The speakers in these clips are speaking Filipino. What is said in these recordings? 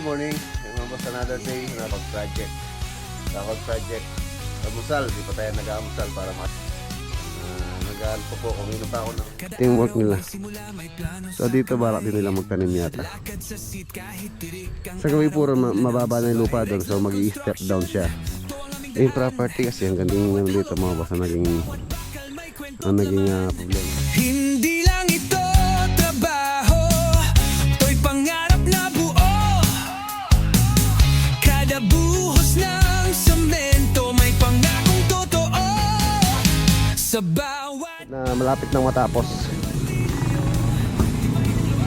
morning. Yung boss, another day, another project. Bakod project. Almusal, di pa tayo nag-aamusal para nag-aaral po kumino pa ako ng teamwork nila. So dito balak din nila magtanim yata. Sa gabi puro mababa na yung lupa doon, so mag-i-step down siya. Yung property kasi ang ganding dito mga boss na naging problema. Hindi lang ito trabaho, to'y pangarap na buo. Kada buhos ng semento may pangakong totoo. Sa bawat Na malapit nang matapos.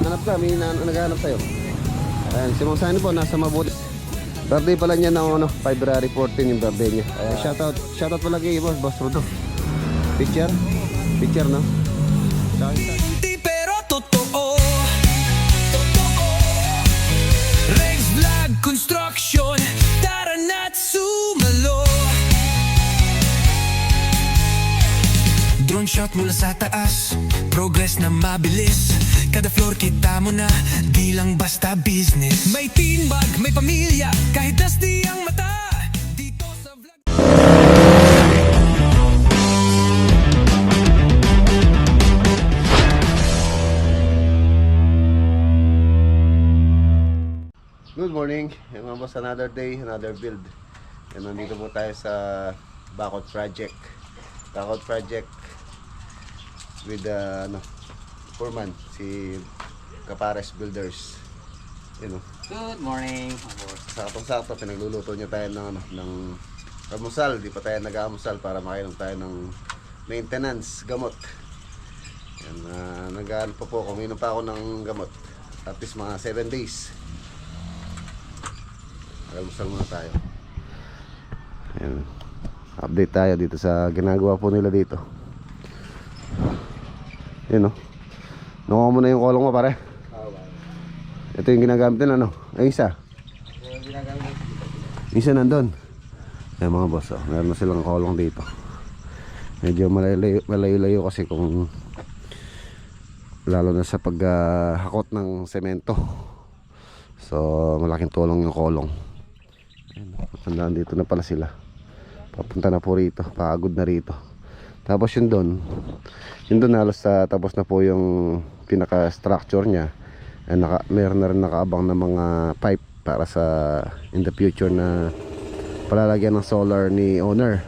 Hanap ka, may naghahanap sa'yo. Ayan, si Mang Sani po nasa Mabuti. Birthday pala niya ng February 14 yung birthday niya. Shoutout pala kay Boss Rudo. Picture, no? hindi pero totoo. Rex Vlog Construction, tara na't sumalo. Drone shot mula sa taas, progress na mabilis. Kada floor kita mo na, di lang basta business. May teambag, may pamilya, kahit dusty ang mata. Dito sa vlog. Good morning, mga boss, another day, another build. And nandito po tayo sa Bakod Project. Bakod Project with foreman, si Capares Builders. Good morning, boss. Saktong-sakto, pinagluluto niya tayo ng almusal. Di pa tayo nag-aamusal para makainom tayo ng maintenance, gamot. Yan, nag-aaral po kuminom pa ako ng gamot. At least mga 7 days. Almusal muna tayo. Ayan. Update tayo dito sa ginagawa po nila dito. Yun o. Nakuha mo na yung kolong mo pare. Ito yung ginagamit nila Ay isa. Isa nandun. Ayan mga boss meron na silang kolong dito. Medyo malayo-layo kasi kung lalo na sa paghakot ng semento. So malaking tulong yung kolong. Tandaan dito na pala sila. Papunta na po rito. Pagod na rito. Tapos yun doon halos tapos na po yung pinaka structure nya. Meron na rin nakaabang na mga pipe para sa in the future na palalagyan ng solar ni owner.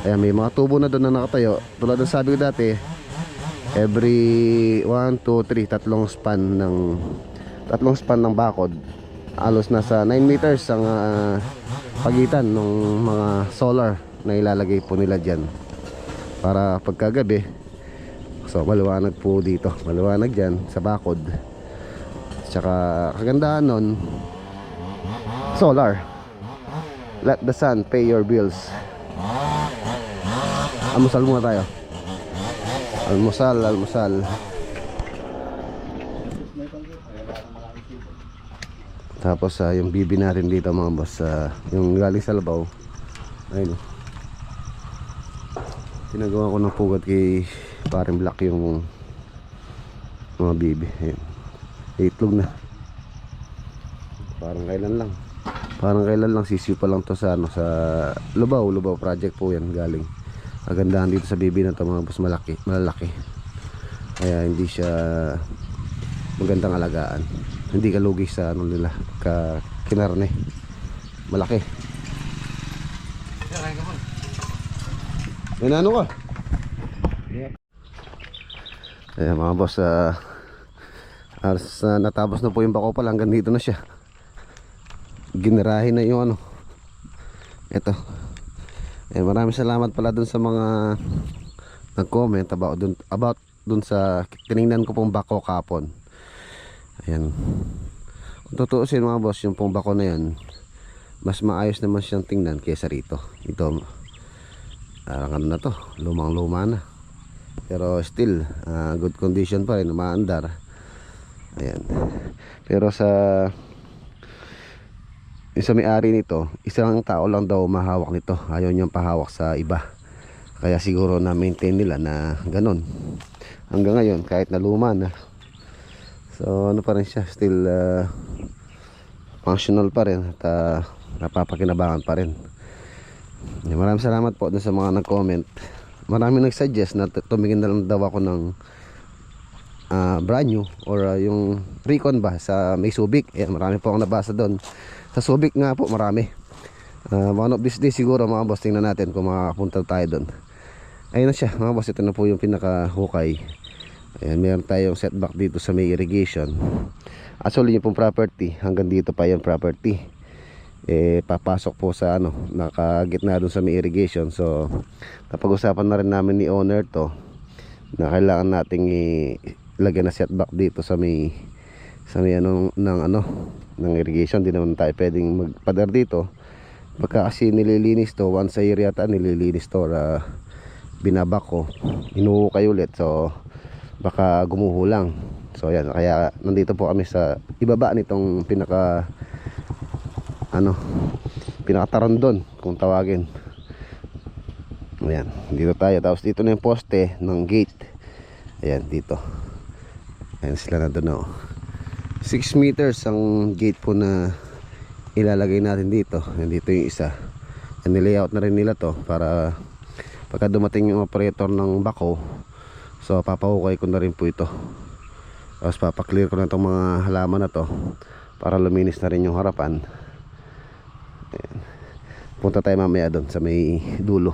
Kaya may mga tubo na doon na nakatayo. Tulad ng sabi ko dati, every 1, 2, 3 tatlong span ng bakod, halos nasa 9 meters ang pagitan ng mga solar na ilalagay po nila dyan para pagkagabi. So maliwanag po dito, maliwanag dyan sa bakod. Tsaka kagandahan nun, solar. Let the sun pay your bills. Almusal muna tayo. Almusal. Tapos yung bibi natin dito mga boss, yung galing sa labaw. Ayun. Tinagawa ko ng pugat kay paring Black yung mga bibi. Ayun. Itlog na. Parang kailan lang sisiw pa lang to sa sa Lubaw project po yan galing. Kagandahan dito sa bibi na to mga boss, malalaki. Kaya hindi siya magandang alagaan. Hindi kalugi sa nila kinarne. Malaki. May nano ka? Ayan mga boss, natapos na po yung bako pala, hanggang dito na siya. Ginarahin na yung ito. Maraming salamat pala dun sa mga nag-comment about dun sa tinignan ko pong bako kapon. Ayan. Kung tutuusin mga boss, yung pong bako na yan, mas maayos naman siyang tingnan kaysa rito. Ito ano na to, lumang-luma na. Pero still good condition pa rin, umaandar. Ayan. Pero sa may-ari nito, isang tao lang daw mahawak nito. Ayaw niyang pahawak sa iba. Kaya siguro na maintain nila na ganun. Hanggang ngayon kahit na luma na. So ano pa rin siya, still functional pa rin at napapakinabangan pa rin. Maraming salamat po dun sa mga nag-comment. Maraming nag-suggest na tumingin na lang daw ako ng brand new or yung Recon ba sa may Subic. Marami po akong nabasa doon. Sa Subic nga po marami. One of these days siguro mga boss, tingnan natin kung makapunta tayo doon. Ayun na siya mga boss, ito na po yung pinaka-hukay. Ayan, meron tayong setback dito sa may irrigation. Actually yung pong property, hanggang dito pa yung property. Papasok po sa nakagitna doon sa may irrigation. So napag-usapan na rin namin ni owner to na kailangan nating ilagay na setback dito sa may ng irrigation. Di naman tayo pwedeng magpadar dito pagka kasi nililinis to once a year yata nililinis to, binabak ko, inuukay ulit, so baka gumuhulang. So yan, kaya nandito po kami sa ibaba nitong pinakatarandon kung tawagin. Ayan, dito tayo. Tapos dito na yung poste ng gate. Ayan, dito. Ayan sila na doon. 6 meters ang gate po na ilalagay natin dito. Ayan, dito yung isa. Ayan, nilayout na rin nila to para pagka dumating yung operator ng bako, so papahukay ko na rin po ito. Tapos papaklear ko na itong mga halaman na to para luminis na rin yung harapan. Ayan. Punta tayo mamaya doon sa may dulo.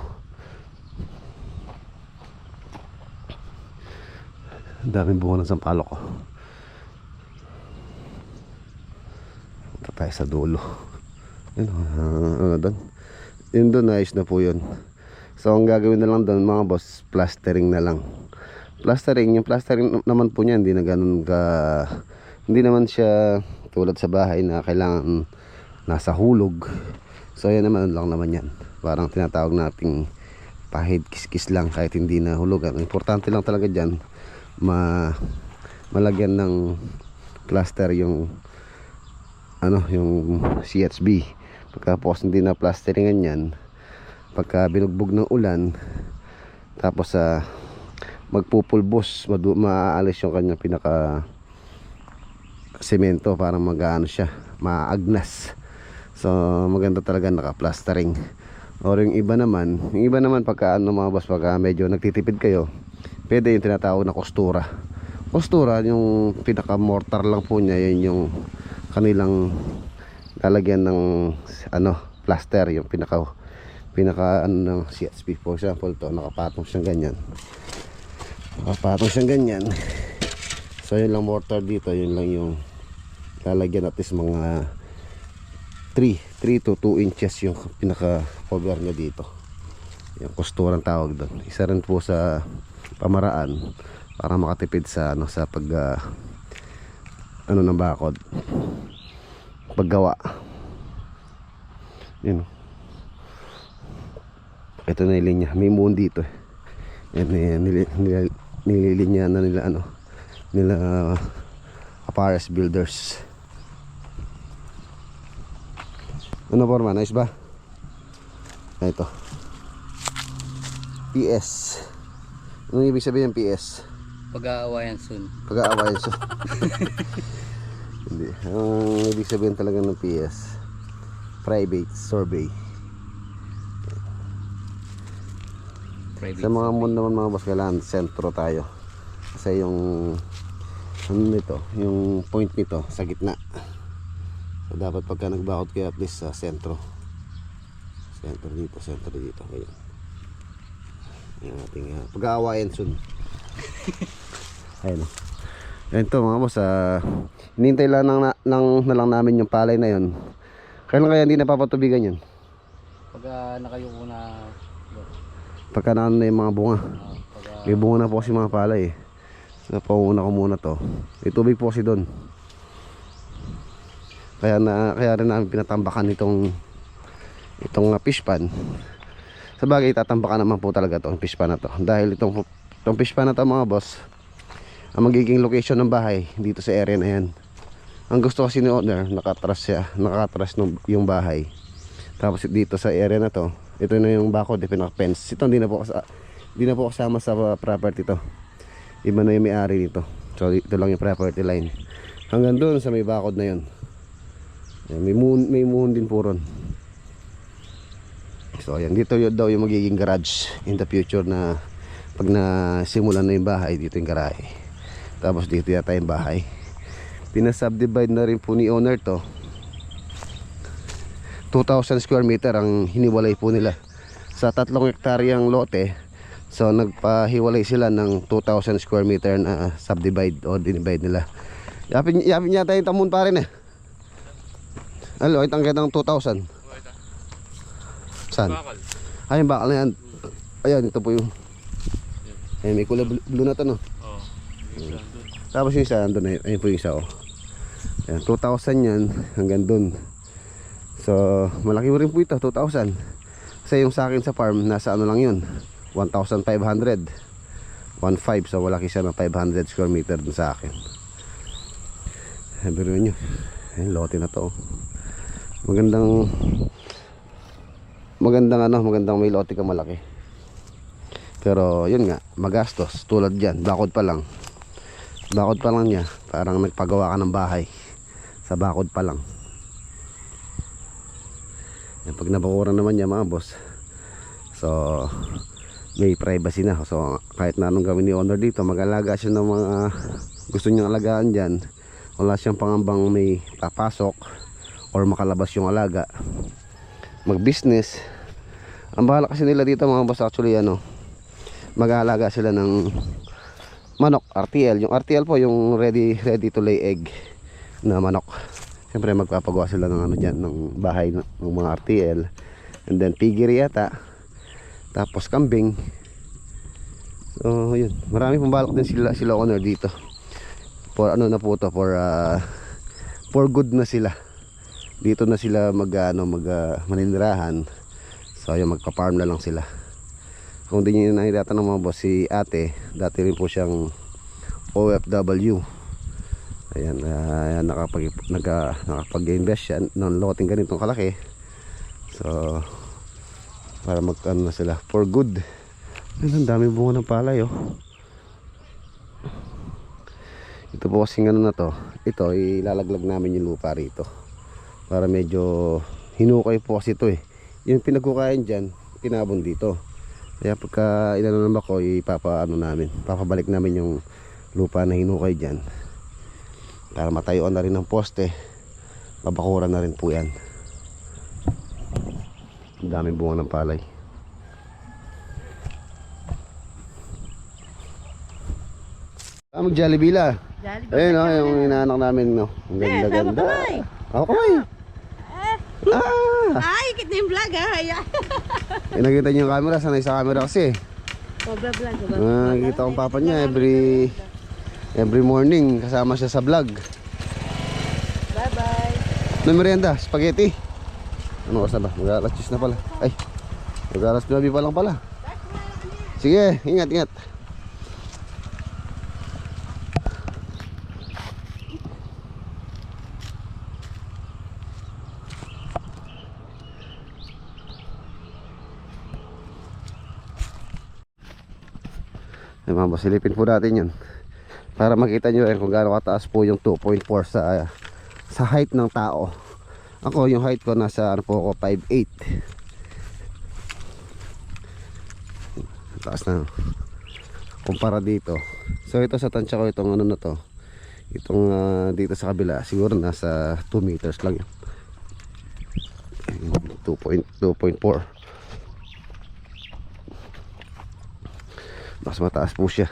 Daming bunga ng sampalok ko. Punta tayo sa dulo. Yun, doon. Yun doon, ayos na po yun. So ang gagawin na lang doon mga boss, plastering na lang. Yung plastering naman po niya, hindi na ganun hindi naman siya tulad sa bahay na kailangan nasa hulog. So yan naman lang naman yan. Parang tinatawag nating pahid kiskis lang kahit hindi na hulugan. Importante lang talaga dyan malagyan ng plaster yung yung CHB. Pagkapos hindi na plasteringan yan, pagka binugbog ng ulan, tapos magpupulbos, maaalis yung kanyang pinaka semento para siya, maagnas. So maganda talaga naka-plastering. Or yung iba naman pagka mga boss, pagka medyo nagtitipid kayo, pwede yung tinatawag na kostura. Kostura, yung pinaka mortar lang po niya, yun yung kanilang lalagyan ng plaster, yung pinaka ng CSP. For example to, nakapatong siyang ganyan. So yun lang mortar dito, yun lang yung lalagyan at least mga 3 to 2 inches yung pinaka cover niya dito. Yung kosturang tawag doon. Isa rin po sa pamaraan para makatipid sa sa pag ng bakod, paggawa. Yun. Ito na yung linya, may moon dito. Yan, nililinya na nila Apares Builders. Ano forma? Nice ba? Ito PS. Anong ibig sabihin ng PS? Pag-aawayan soon. Pag-aawayan soon. Hindi. Ang ibig sabihin talaga ng PS, private survey. Sa mga moon naman mga boss, kailangan sentro tayo. Kasi yung yung point nito sa gitna. So dapat pagka nagbakod kayo at least sa sentro. Sentro dito. Ayan. Ayan ating pag-aawayan soon. Ayan o. Ayan to mga boss, hinintay lang na lang namin yung palay na yun. Kailan kaya hindi napapatubigan yun? Pag nakayuko na. Pagka na yung mga bunga. May bunga na po kasi mga palay Napauna ko muna to. May tubig po kasi doon. Kaya rin namin pinatambakan itong fish pan. Sa bagay tatambakan naman po talaga itong fish pan na to. Dahil itong fish pan na to mga boss, ang magiging location ng bahay dito sa area na yan. Ang gusto kasi ni owner, nakatras yung bahay. Tapos dito sa area na to, ito na yung bakod, pinaka-fence. Ito hindi na po kasama sa property to. Iba na yung may-ari nito. So ito lang yung property line. Hanggang doon sa may bakod na yun. Ayan, may muhon din po ron. So ayan, dito yun daw yung magiging garage in the future, na pag nasimulan na yung bahay, dito yung garahe. Tapos dito yata yung bahay. Pinasubdivide na rin po ni owner to. 2,000 square meter ang hiniwalay po nila sa 3 hektaryang lote. So nagpahiwalay sila ng 2,000 square meter na subdivide o dinivide nila. Yapin yata yung tamon pa rin eh. Alo, itang ng 2,000. Saan? Ay, yung bakal na yan. Ayan, ito po yung... Ayan, may kulay blue na ito, no? Oo. Tapos yung isa, andun na yun. Ayan po yung isa, oh. Ayan, 2,000 yan, hanggang dun. So, malaki mo rin po ito, 2,000. Kasi yung sa akin sa farm, nasa ano lang yun, 1,500. 1,500, so malaki siya ng 500 square meter dun sa akin. Ayan, biruin nyo. Ayan, lote na to. Magandang may lote ka malaki. Pero yun nga, magastos. Tulad dyan, bakod pa lang niya. Parang nagpagawa ka ng bahay sa bakod pa lang. Yan, pag nabakuran naman niya mga boss, so may privacy na. So kahit na anong gawin ni owner dito, mag-alaga siya ng mga gusto niyang alagaan dyan. Wala siyang pangambang may papasok or makalabas yung alaga. Mag-business. Ang bahala kasi nila dito mga boss, actually mag-aalaga sila ng manok, RTL. Yung RTL po, yung ready to lay egg na manok. Siyempre magpapagawa sila ng ng bahay ng mga RTL. And then piggery yata. Tapos kambing. So yun, marami pong balak din sila owner dito. For na po to, for good na sila. Dito na sila maninirahan. So ayun, magpa-farm na lang sila. Kung di nyo nakikita ng mga boss, si ate, dati rin po siyang OFW. Ayan, nakapag-invest siya ng loting ganitong kalaki. So para na sila for good. Ayun, ang dami bunga ng palay, oh. Ito po kasing na to. Ito, ilalaglag namin yung lupa rito para medyo hinukay po kasi ito eh. Yung pinagkukain dyan, pinabon dito. Kaya pagka inano naman ako, papabalik namin yung lupa na hinukay dyan para matayuan na rin ng poste. Babakuran na rin po yan. Ang daming bunga ng palay. Mag Jollibee la. Ayun o, yung inaanak namin, no. Ang ganda-ganda. Ako kamay. Ay, kita yung vlog ha. Nakita niyo yung camera, sanay sa camera kasi. Nakikita kong papa niya every morning, kasama siya sa vlog. Bye bye. May merienda, spaghetti. Ano oras na ba? Mag-alas 10 na pala. Ay, mag-alas 9 pa lang pala. Sige, ingat. Ay, mga silipin po natin yun para makita nyo rin kung gaano kataas po yung 2.4 sa height ng tao. Ako, yung height ko nasa 5'8". Taas na kumpara dito. So ito sa tansya ko, itong na to, itong dito sa kabila, siguro nasa 2 meters lang yun. 2.4. Mas mataas po siya.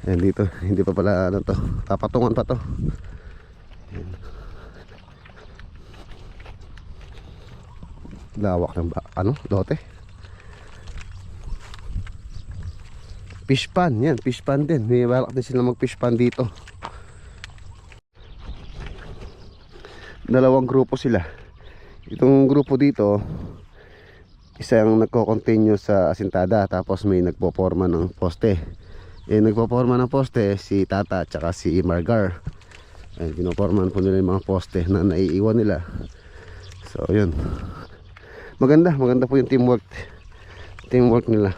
Ayan dito, hindi pa pala to, tapatungan pa to. Ayan. Lawak ng lote. Fish pan, yan, fish pan din. May balak din sila mag fish pan dito. Dalawang grupo sila. Itong grupo dito, isang nagko-continue sa asintada, tapos may nagpo-forma ng poste. Nagpo-forma ng poste si Tata at saka si Margar. Pinopormahan po nila yung mga poste na naiiwan nila. So yun, maganda po yung teamwork nila.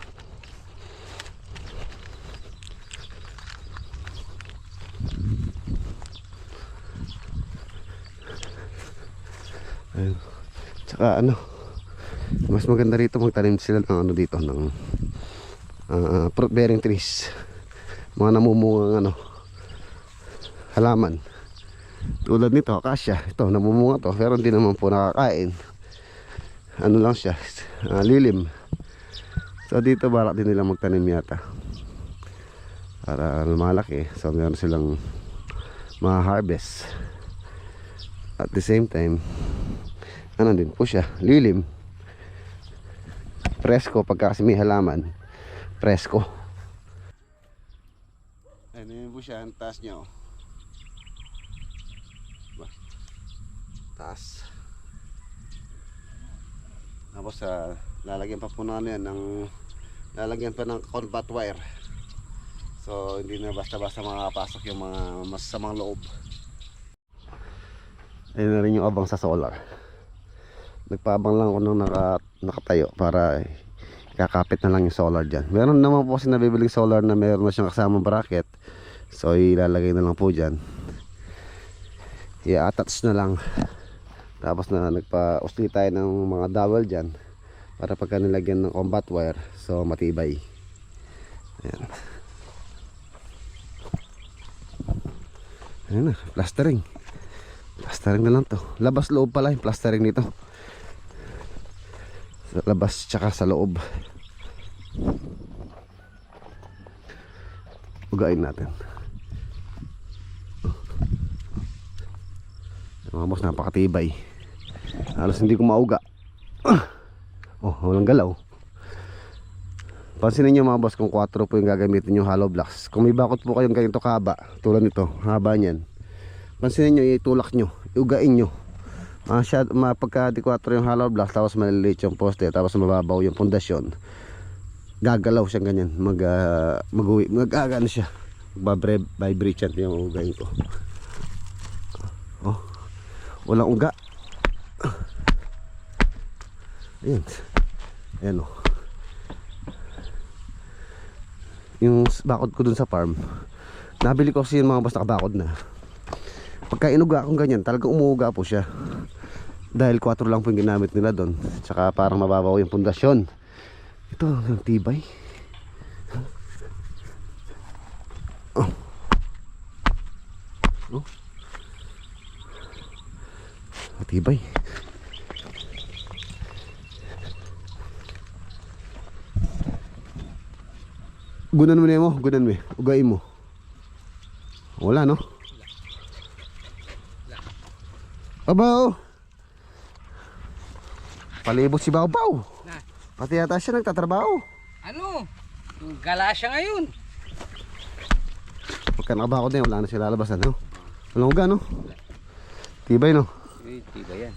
Ayun. Tsaka ano, mas maganda rito magtanim sila ng ano dito ng fruit bearing trees, mga namumungang ano halaman tulad nito, akasya. Ito namumunga to pero hindi naman po nakakain, ano lang siya, lilim. So dito balak din nila magtanim yata para lumalaki, so meron silang ma-harvest. At the same time ano din po siya, lilim, presko. Pagka kasi may halaman, presko. Ano yun po siya, ang taas niya, oh. Taas. Tapos lalagyan pa po na ano yan lalagyan pa ng combat wire, so hindi na basta-basta makakapasok yung mga masasamang loob. Ayun na rin yung abang sa solar. Nagpaabang lang ako nung nakatayo para kakapit na lang yung solar dyan. Meron naman po kasi nabibiling solar na meron na siyang kasamang bracket, so ilalagay na lang po dyan, i-attach na lang. Tapos na nagpa-usli tayo ng mga dowel dyan para pagka nilagyan ng combat wire, so matibay. Ayan. Ayan na, plastering. Plastering na lang to. Labas loob pala yung plastering nito. Sa labas tsaka sa loob. Ugain natin. Mga boss, napakatibay. Halos hindi ko mauga. Oh, walang galaw. Pansinin nyo mga boss kung 4 po yung gagamitin yung hollow blocks. Kung may bakot po kayong ganito kahaba, tulad nito, haba niyan, pansinin nyo, itulak nyo, iugain nyo. Pagka di 4 yung hollow blocks, tapos maliliit yung poste, tapos mababaw yung pundasyon, gagalaw siya ganyan, mag-ano siya, vibrate yan yung ugain ko. Oh, walang uga. Ayan. Ayan, oh. Yung bakod ko dun sa farm, nabili ko kasi yung mga basta nakabakod na. Pagka inuga akong ganyan, talagang umuuga po siya. Dahil 4 lang po yung ginamit nila doon. Tsaka parang mababaw yung pundasyon. Ito, ang tibay. Oh. Oh. Matibay. Gunan mo na mo, gunan mo, ugain mo. Wala, no? Abaw. Palibot si Baw-Baw. Pati yata siya nagtatrabaho. Ano? Gala siya ngayon. Pagka nakabako din, wala na siya lalabasan, no? Walang uga, no? Tibay, no? Tiba yan.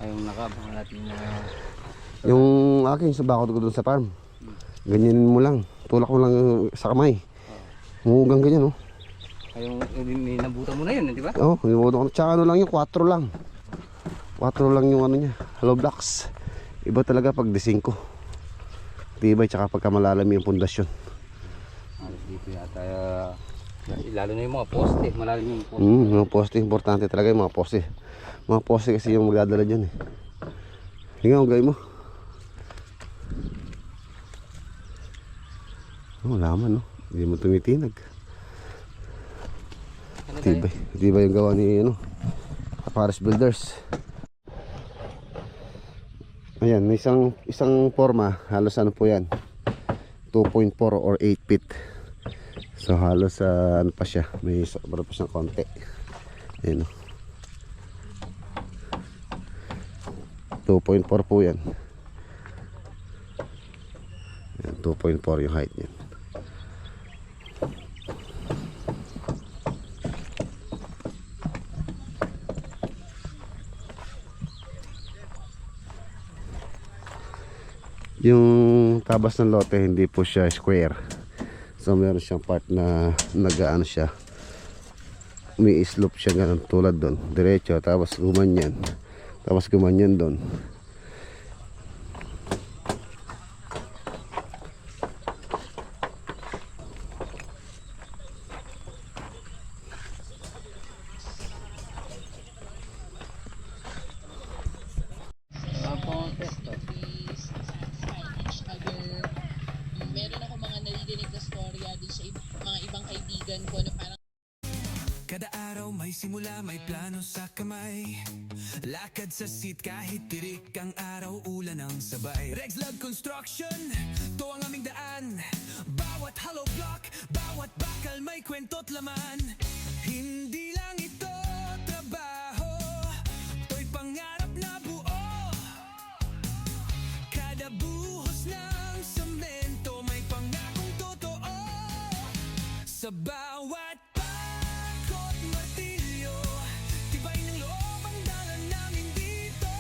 Ayong nakabang natin na... Yung akin, sa bakod ko dun sa farm, ganyan mo lang, tulak mo lang sa kamay, umuugang ganyan, no? Ayong nabutan mo na yun, di ba? Oo, oh, tsaka ano lang yung 4 lang. 4 lang yung ano niya, hollow blocks. Iba talaga pag D5. Tibay, tsaka pagka malalim yung pundasyon. Alas dito yata, lalo na yung mga poste, malalim yung poste. Mga poste, importante talaga yung mga poste. Mga poste kasi yung magdadala dyan, eh. Hinga, ugay mo. Oh, laman, no? Hindi mo tumitinag. Tibay, tibay yung gawa ni ano, Paris Builders. Ayan, may isang forma, halos ano po yan, 2.4 or 8 feet. So halos ano pa siya, may sobra pa siyang konti. Ayan, 2.4 po yan. Ayan, 2.4 yung height niyan. Yung tabas ng lote hindi po siya square, so meron siyang part na nagaano siya, may slope siya ganun, tulad doon diretso, tapos gumanyan, tapos gumanyan doon. Kada araw may simula, may plano sa kamay. Lakad sa seat kahit tirik ang araw, ulan ang sabay. Rexlab Construction, to ang aming daan. Bawat hollow block, bawat bakal may kwento't laman. Hindi lang ito trabaho, to'y pangarap na buo. Kada buhos ng semento may pangakong totoo. Sa bawat pakot martilyo, tibay ng loob ang dala namin dito.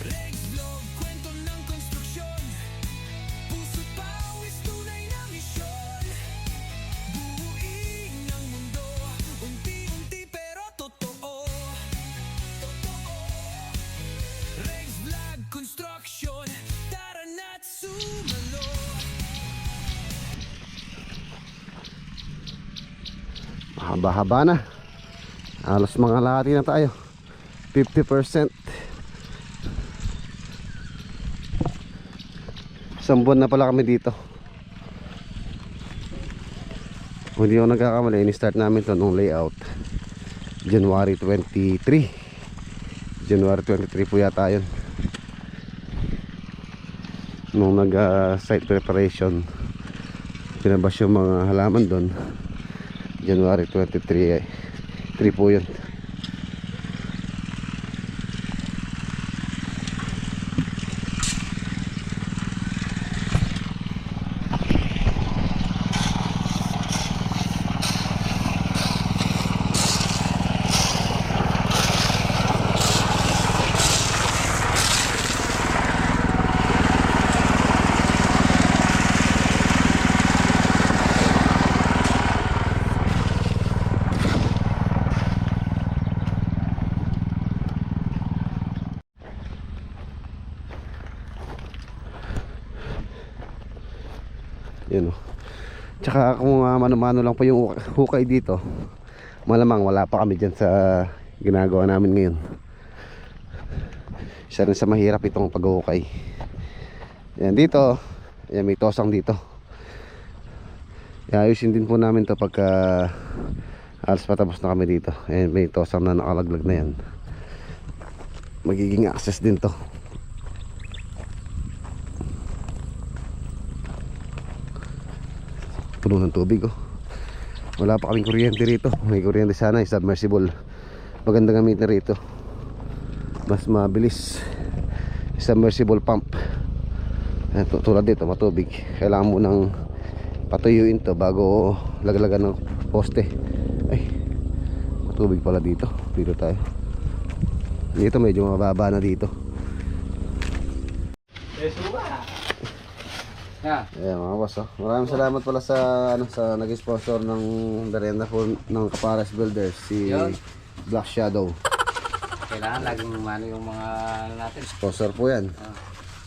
Rexlab, kwento ng konstruksyon, puso't pawis, tunay na misyon. Buuin ang mundo, unti-unti pero totoo. Rexlab Construction, tara na't sumalo. Haba-haba na. Halos mga lahati na tayo. 50%. Isang buwan na pala kami dito. Kung hindi ako nagkakamali, ini-start namin ito nung layout January 23. January 23 po yata yun. Nung nag-site preparation, pinabas yung mga halaman doon. January 23 3 po yun. Yun o. Tsaka kung mano-mano lang pa yung hukay dito, malamang wala pa kami dyan sa ginagawa namin ngayon. Isa rin sa mahirap itong pag-hukay. Yan dito, yan may tosang dito. Ayusin din po namin to pagka halos patapos na kami dito. Ayan, may tosang na nakalaglag na yan. Magiging access din to. Puno ng tubig oh. Wala pa kaming kuryente rito. May kuryente sana, submersible. Maganda gamitin rito. Mas mabilis. Submersible pump. Tulad dito, matubig. Kailangan mo nang patuyuin to bago laglagan ng poste. Ay, matubig pala dito. Dito tayo. Dito medyo mababa na dito. Yeah. Ayan mga boss oh. Maraming salamat pala sa sa nag-sponsor ng Darenda po ng Capares Builders, si Yun. Black Shadow. Kailangan laging umano yung mga natin. Sponsor po yan.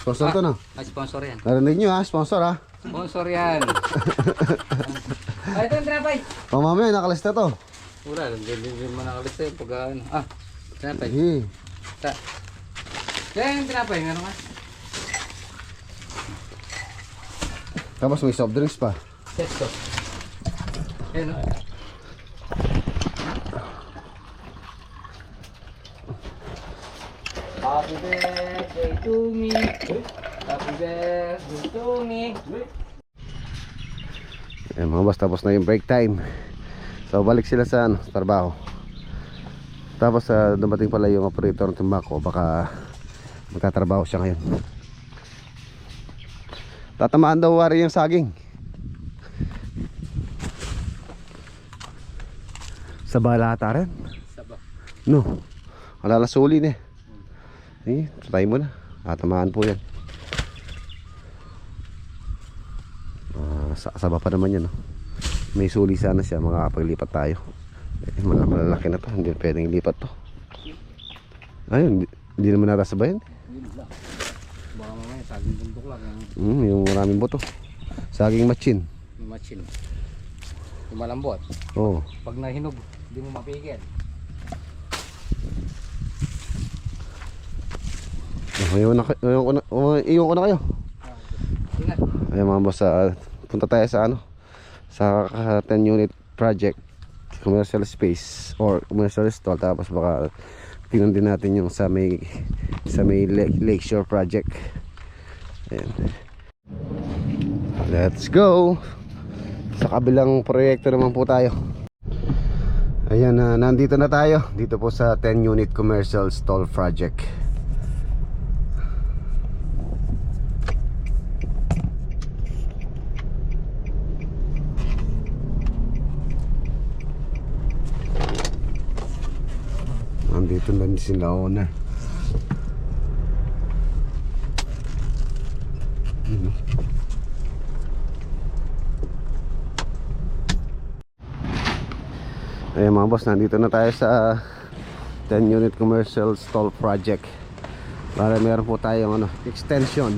Sponsor to no? Ay, sponsor yan. Narinig nyo ha, sponsor ha. Sponsor yan. Ay, ito yung trapay. O mamaya nakalista to. Wala, hindi mo nakalista yung pag ano. Trapay. Hey. Yan yung trapay, meron ka? Tapos may soft drinks pa. Sesto. Ayan o. Happy birthday to me. Happy birthday to me. Ayan mga boss, tapos na yung break time. So balik sila sa trabaho. Tapos dumating pala yung operator ng tumbako. Baka magtatrabaho siya ngayon. Tatamaan daw wari yung saging. Sa balata rin? Saba. No. Alalasuli na eh. Try mo na. Tatamaan po yan. Saba pa naman yan. No? May suli sana siya. Makakapaglipat tayo. Malalaki na to. Hindi pwedeng ilipat to. Ayun. Hindi naman natasabayan. Baka mamaya saging bundok lang. Yung maraming buto. Saging matchin. Yung machine. Yung malambot. Oo. Pag nahinog, hindi mo mapigil. Iyon ko na kayo. Ingat. Ayun mga boss, punta tayo sa sa 10 unit project commercial space or commercial stall, tapos baka tingnan din natin yung sa may Lakeshore project. Ayan. Let's go. Sa kabilang proyekto naman po tayo. Ayan, nandito na tayo dito po sa 10 unit commercial stall project. Nandito na din sila owner. Ayan mga boss, nandito na tayo sa 10 unit commercial stall project. Para meron po tayong extension.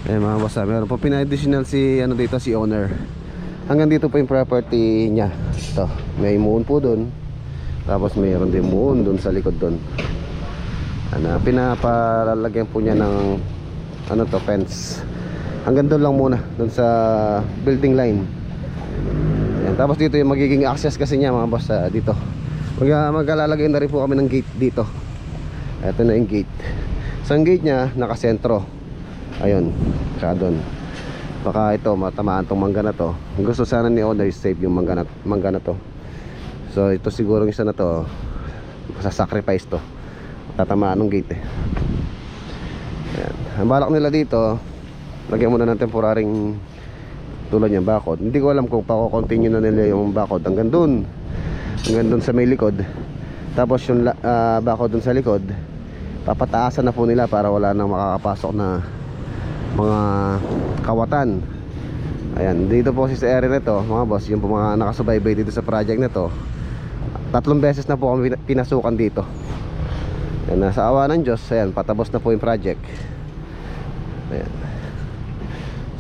Ayan mga boss, meron po pina-additional si dito si owner. Hanggang dito po yung property niya. Ito, may muon po doon. Tapos mayroon din muon doon sa likod doon. Pinapalalagyan po niya ng fence. Hanggang doon lang muna, doon sa building line. Ayan, tapos dito yung magiging access kasi niya mga boss, dito. Maglalagay na rin po kami ng gate dito. Ito na yung gate. So ang gate niya nakasentro. Ayun, siya doon. Baka ito matamaan tong mangga na to. Gusto sana ni owner save yung mangga na to. So ito siguro yung isa na to, sasacrifice to. Tatamaan ng gate eh. Ayan. Ang balak nila dito, lagyan muna ng temporaring tulad niya bakod. Hindi ko alam kung pa-continue na nila yung bakod hanggang doon sa may likod. Tapos yung bakod doon sa likod, papataasan na po nila para wala nang makakapasok na mga kawatan. Ayan, dito po sa area nito mga boss, yung po mga nakasubaybay dito sa project na to, 3 beses na po kami pinasukan dito. Ayan, nasa awa ng Diyos, ayan, patapos na po yung project. Ayan.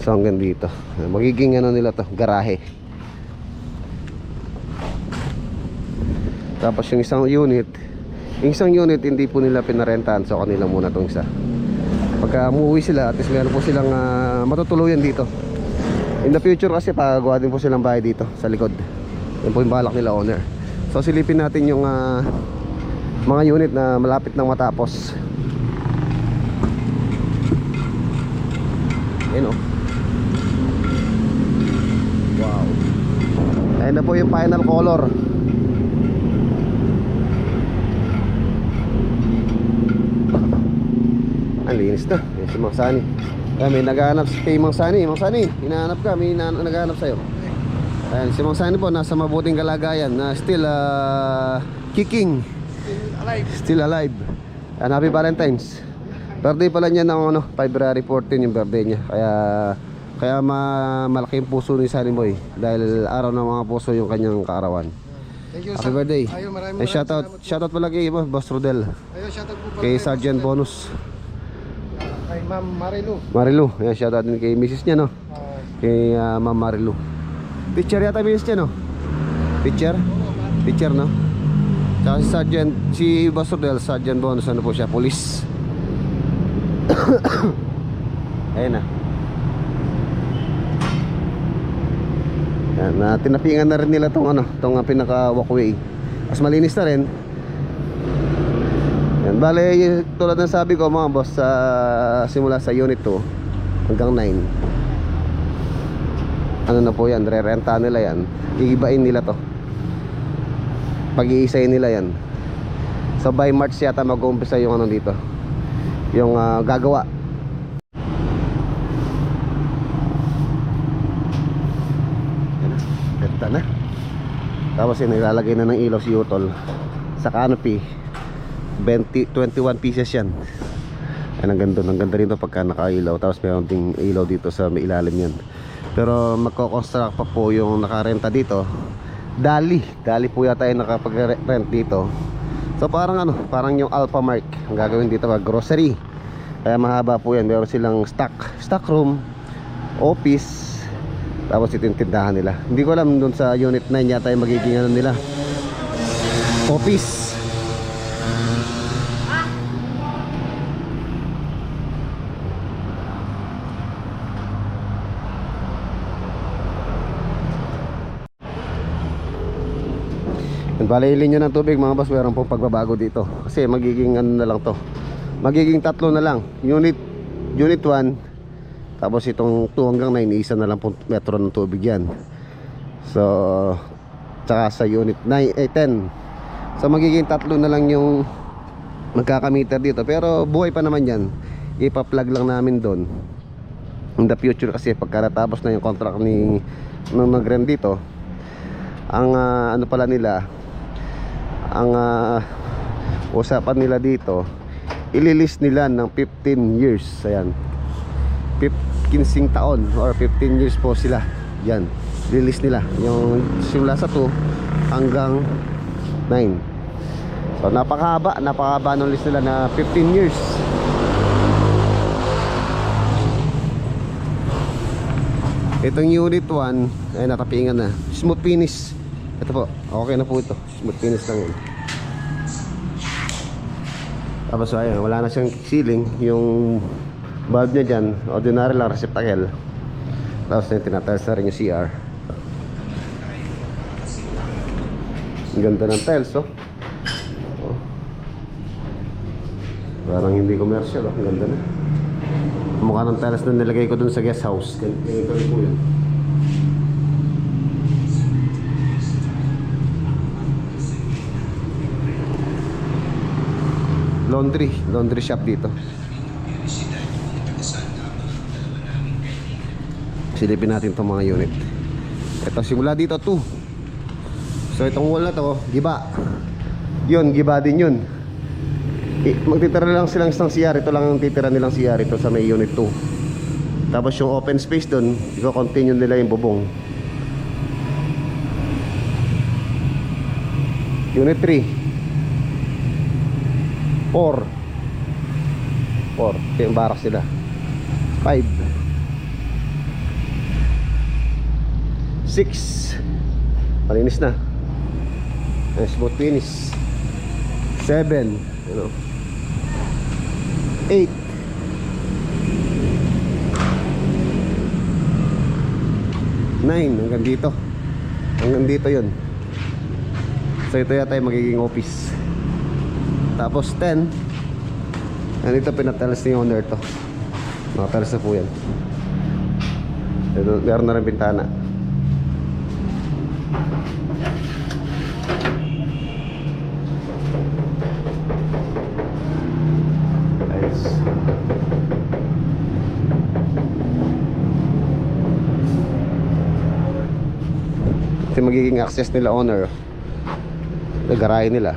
So hanggang dito magiging nila to, garahe. Tapos yung isang unit hindi po nila pinarentahan, so kanila muna tong isa. Pagka umuwi sila, at least meron po silang matutuluyan dito. In the future kasi pagagawa din po silang bahay dito sa likod. Yan po yung balak nila owner. So silipin natin yung mga unit na malapit nang matapos. Ayan o. Wow. Ayan na po yung final color. Ang linis na. Yan si Mang Sani. May naghahanap kay Mang Sani. Mang Sani, hinahanap ka. May naghahanap sa'yo. Ayan, si Mang Sani po nasa mabuting kalagayan na still kicking. Still alive. And happy Valentine's. Birthday pala niya ng February 14 yung birthday niya. Kaya malaki yung puso ni Sunny Boy. Dahil araw ng mga puso yung kanyang kaarawan. Thank you, Happy birthday. maraming Shoutout pala kay Boss Rodel. shoutout po Kay Sergeant Bonus. kay Ma'am Marilu. Marilu. Yan, shoutout din kay Mrs. niya, no? Kay Ma'am Marilu. Teacher yata Mrs. niya, no? Teacher? Teacher, no? Tsaka si Sergeant, si Boss Rodel, Sergeant Bonus, ano po siya? Police. Ayun na. Yan, tinapingan na rin nila tong pinaka walkway. Mas malinis na rin. Yan, bale tulad ng sabi ko mga boss, simula sa unit 2 hanggang 9, na po yan, re-renta nila yan. Iibain nila to, pag-iisayin nila yan. So by March yata mag-uumpisa yung dito, yung gagawa. Na. Tapos nilalagay na ng ilaw si Utol sa canopy. 21 pieces yan. Ang ganda rin to pagka nakailaw. Tapos meron ding ilaw dito sa may ilalim yan. Pero magko-construct pa po yung nakarenta dito. Dali po yata yung nakapag-rent dito. So parang parang yung Alphamark ang gagawin dito, grocery. Kaya mahaba po yan. Meron silang stock room, office. Tapos ito yung tindahan nila. Hindi ko alam dun sa unit 9 yata yung magiging nila, office. Bale, yung linya ng tubig mga boss, meron pong pagbabago dito. Kasi magiging ano na lang to. Magiging tatlo na lang. Unit 1. Tapos itong 2 hanggang 9, isa na lang pong metro ng tubig yan. So, tsaka sa unit 10. So magiging tatlo na lang yung magkakameter dito. Pero buhay pa naman yan. Ipa-plug lang namin doon in the future, kasi pagka natapos na yung contract ng nag-rent dito, ang ano pala nila, ang usapan nila dito, ililist nila ng 15 years. Ayan, 15 taon or 15 years po sila. Yan, release nila yung simula sa 2 hanggang 9. So napakahaba ng list nila na 15 years. Itong unit 1 ay nakapingan na, smooth finish. Ito po, okay na po ito, smooth finish lang yun. Tapos ayun, wala na siyang sealing. Yung valve niya dyan, ordinary lang, receptacle. Tapos yung tinatiles na rin yung CR. Ang ganda ng tiles, oh. Oh. Parang hindi commercial, oh. Ang ganda na. Mukha ng tiles na nilagay ko dun sa guest house. Ganito rin po yun. Laundry shop dito. Silipin natin itong mga unit. Ito simula dito 2. So itong wall na to, giba. Yun, giba din yun. Magtitira lang silang isang CR. Ito lang ang titira nilang CR. Ito sa may unit 2. Tapos yung open space dun, i-continue nila yung bubong. Unit 3, 4. Ito yung barracks nila. 5, 6. Malinis na. Smooth finish. 7, you know. 8, 9, hanggang dito. Hanggang dito yun. So ito yata yung magiging office. Tapos 10. Nandito pinatalas ni owner to. Nakatalas na po yan. Ito, meron na rin bintana. Nice. Ito yung magiging access nila owner. Garahe nila.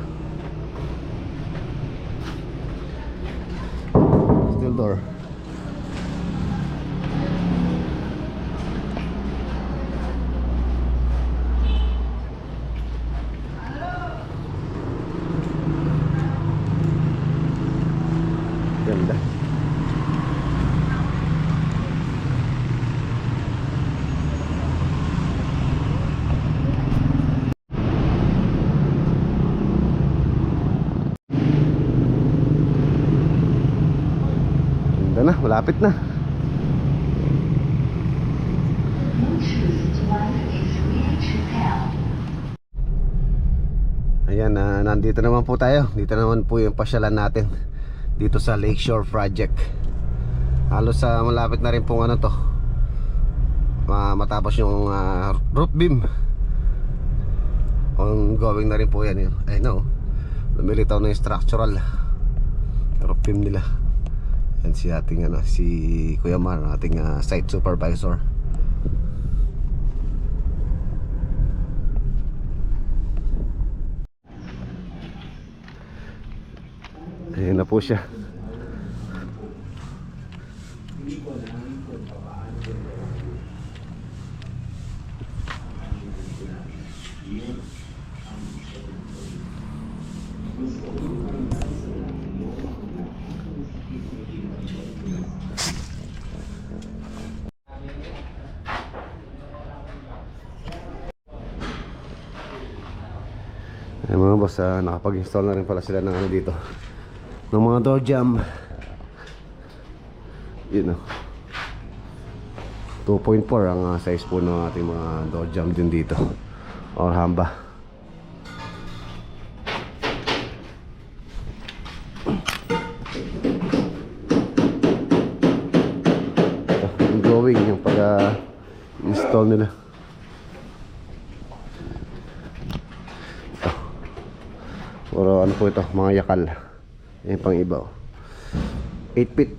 Steel door. Ganda. Na, malapit na. Ayan, nandito naman po tayo. Dito naman po yung pasyalan natin dito sa Lakeshore Project. Halos malapit na rin pong ano to, matapos yung roof beam. Ongoing na rin po yan yun. I know, lumilitaw na yung structural roof beam nila. Yan si ating si Kuya Mar, ating site supervisor. Ayan na po siya. Ay mga boss, nakapag-install na rin pala sila ng ano dito, ng mga door jamb. Yun o, 2.4 ang size po ng ating mga door jamb din dito, or hamba. ibabaw nila. Ito. Puro ano po ito, mga yakal. Yan pang ibaw. 8 feet.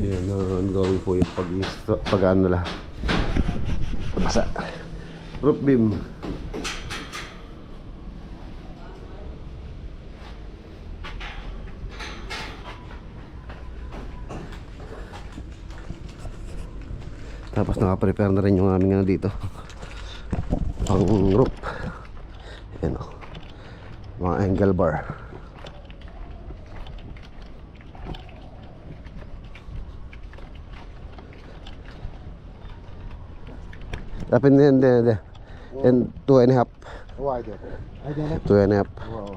Yan, ongoing po yung pag ano nila. Sa roof beam. Tapos nakaprepare na rin yung aming ano dito. Pang roof. Yan o. Mga angle bar. Tapos hindi. And 2.5. Wide. Ay, din. 2.5. Wow.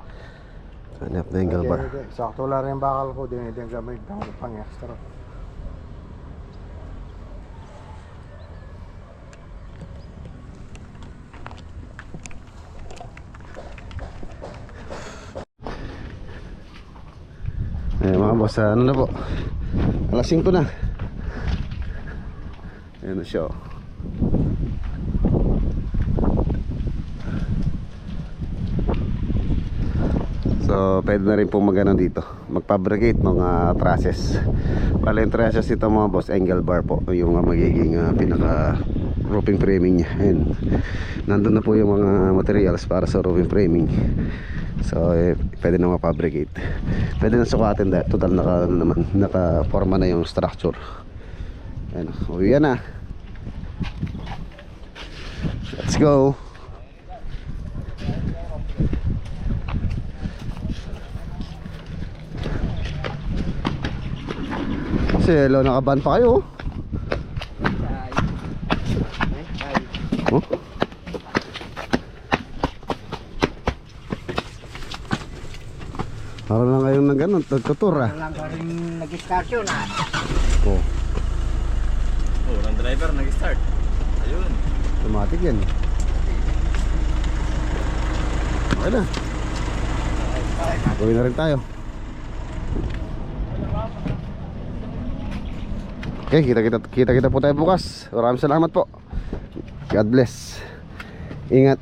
2.5 na angle bar. Sakto lang rin bakal ko din. Hindi gamit ako pang extra. Mga boss, ano na po? Alas 5 na. Ayan na siya. So, pwede na rin po magano dito. Mag-fabricate mga trusses. Bale, yung trusses ito mga boss, angle bar po. Yung magiging pinaka roofing framing niya. Ayan. Nandun na po yung mga materials para sa roofing framing. So, pwede na ma-fabricate. Pwede na sukatin dahil total naka-forma na yung structure. Ayan, uwi na. Let's go. Kasi hello, nakaban pa kayo. Oh? Para lang kayong nag ganun, nagtutur ah. Lang ka rin nag-station ah. Oh, Oh, ng driver nag-start. Ayun. automatic yan. Okay na. Gawin na rin tayo. Okay, kita po tayo bukas. Maraming salamat po. God bless. Ingat.